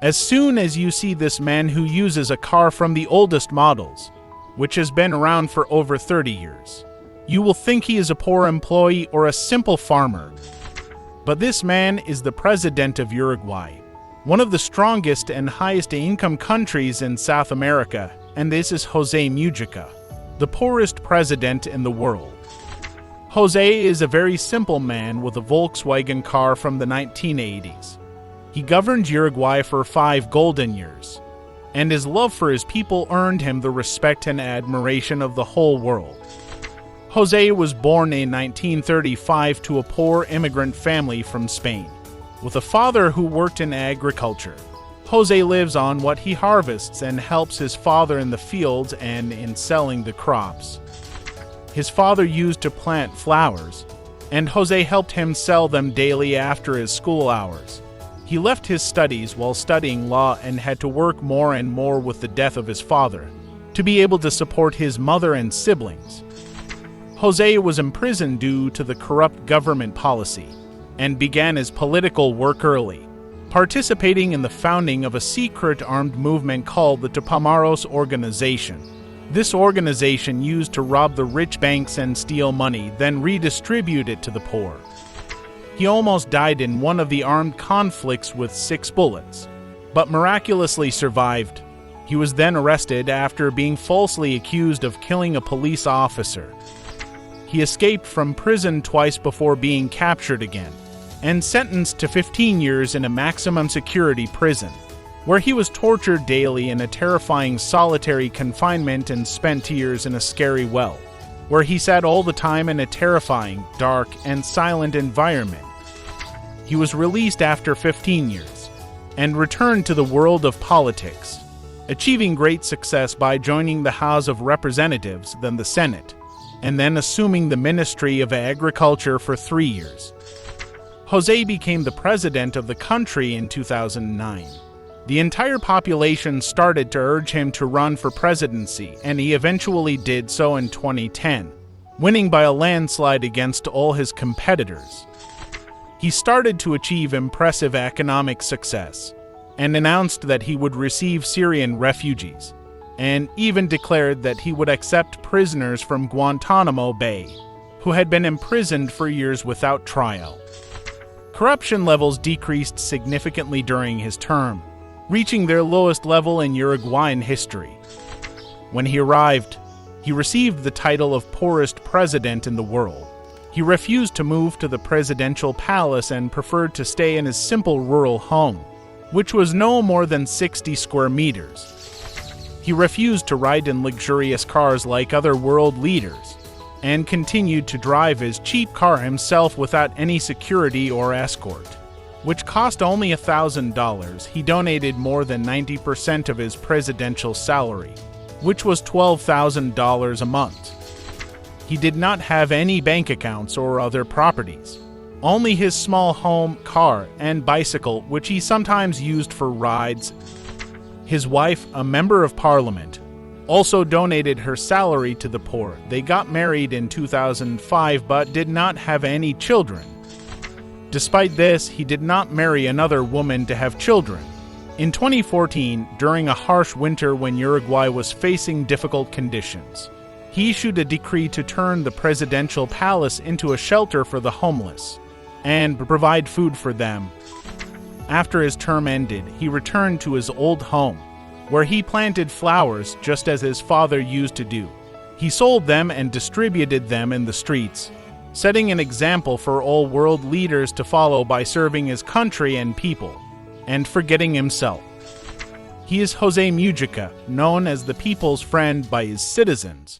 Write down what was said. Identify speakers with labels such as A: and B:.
A: As soon as you see this man who uses a car from the oldest models, which has been around for over 30 years, you will think he is a poor employee or a simple farmer. But this man is the president of Uruguay, one of the strongest and highest income countries in South America, and this is José Mujica, the poorest president in the world. José is a very simple man with a Volkswagen car from the 1980s. He governed Uruguay for 5 golden years, and his love for his people earned him the respect and admiration of the whole world. José was born in 1935 to a poor immigrant family from Spain, with a father who worked in agriculture. José lives on what he harvests and helps his father in the fields and in selling the crops. His father used to plant flowers, and José helped him sell them daily after his school hours. He left his studies while studying law and had to work more and more with the death of his father to be able to support his mother and siblings. José was imprisoned due to the corrupt government policy and began his political work early, participating in the founding of a secret armed movement called the Tupamaros Organization. This organization used to rob the rich banks and steal money, then redistribute it to the poor. He almost died in one of the armed conflicts with 6 bullets, but miraculously survived. He was then arrested after being falsely accused of killing a police officer. He escaped from prison twice before being captured again, and sentenced to 15 years in a maximum security prison, where he was tortured daily in a terrifying solitary confinement and spent years in a scary well, where he sat all the time in a terrifying, dark, and silent environment. He was released after 15 years, and returned to the world of politics, achieving great success by joining the House of Representatives, then the Senate, and then assuming the Ministry of Agriculture for 3 years. José became the president of the country in 2009. The entire population started to urge him to run for presidency, and he eventually did so in 2010, winning by a landslide against all his competitors. He started to achieve impressive economic success, and announced that he would receive Syrian refugees, and even declared that he would accept prisoners from Guantanamo Bay, who had been imprisoned for years without trial. Corruption levels decreased significantly during his term, reaching their lowest level in Uruguayan history. When he arrived, he received the title of poorest president in the world. He refused to move to the presidential palace and preferred to stay in his simple rural home, which was no more than 60 square meters. He refused to ride in luxurious cars like other world leaders, and continued to drive his cheap car himself without any security or escort, which cost only $1,000. He donated more than 90% of his presidential salary, which was $12,000 a month. He did not have any bank accounts or other properties, only his small home, car, and bicycle, which he sometimes used for rides. His wife, a member of parliament, also donated her salary to the poor. They got married in 2005 but did not have any children. Despite this, he did not marry another woman to have children. In 2014, during a harsh winter when Uruguay was facing difficult conditions, he issued a decree to turn the presidential palace into a shelter for the homeless and provide food for them. After his term ended, he returned to his old home, where he planted flowers just as his father used to do. He sold them and distributed them in the streets, setting an example for all world leaders to follow by serving his country and people, and forgetting himself. He is José Mujica, known as the people's friend by his citizens.